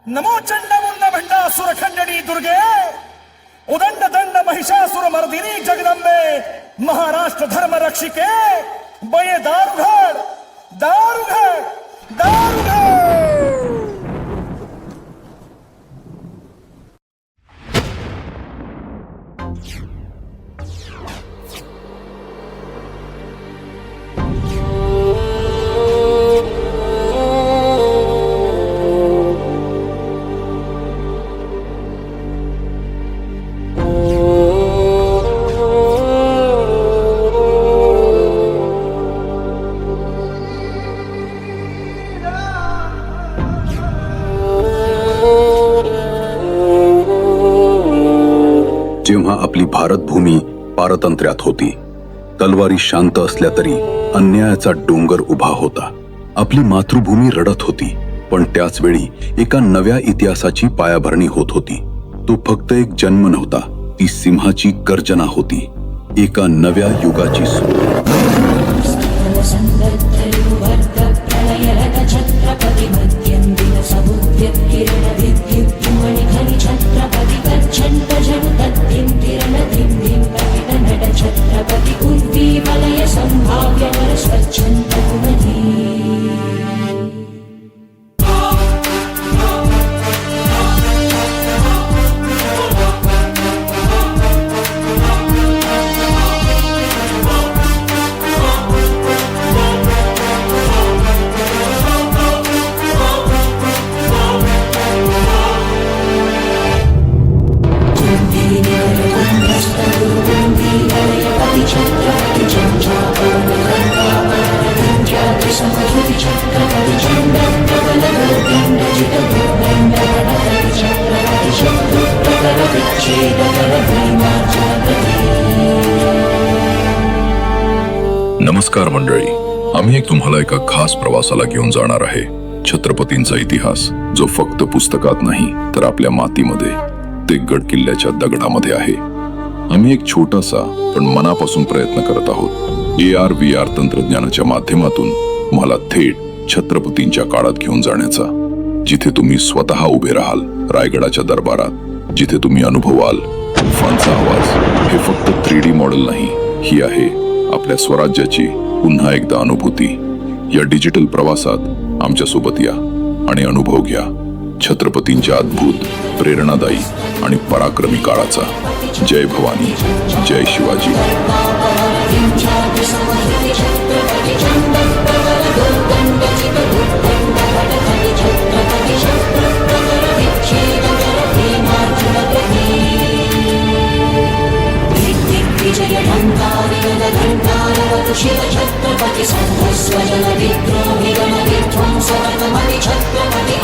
नमो चंडमुंड भंडासुर खंडनी दुर्गे उदंड दंड महिषासुर मर्दिनी जगदंबे महाराष्ट्र धर्म रक्षिके बये दारुघड दारुघड दारुघड। जेव्हा आपली भारत भूमी पारतंत्र्यात होती, तलवारी शांत असल्या तरी अन्यायाचा डोंगर उभा होता। आपली मातृभूमी रडत होती, पण त्याच वेळी एका नव्या इतिहासाची पायाभरणी होत होती। तो फक्त एक जन्म नव्हता, ती सिंहाची गर्जना होती, एका नव्या युगाची सुरुवात। नमस्कार मंडळी, आम्ही तुम्हाला एका खास प्रवासाला घेऊन जाणार आहे। छत्रपतींचा इतिहास जो फक्त पुस्तकात नाही तर आपल्या मातीमध्ये, ते गड किल्ल्याच्या दगडामध्ये आहे। आम्ही एक छोटासा पण मनापासून प्रयत्न करत आहोत। AR/VR तंत्रज्ञानाच्या माध्यमातून तुम्हाला थेट छत्रपतींच्या काळात घेऊन जाण्याचा, जिथे तुम्ही स्वतः उभे राहाल रायगडाच्या दरबारात, जिथे तुम्ही अनुभवाल तुफानचा आवाज। हे फक्त 3D मॉडेल नाही, ही आहे आपल्या स्वराज्याची पुन्हा एकदा अनुभूती। या डिजिटल प्रवासात आमच्या सोबत या आणि अनुभव घ्या छत्रपतींच्या अद्भुत, प्रेरणादायी आणि पराक्रमी काळाचा। जय भवानी, जय शिवाजी। शिव छत्रपती सर्वस्व जन विद्रोही गण विध्वंस छत्रपती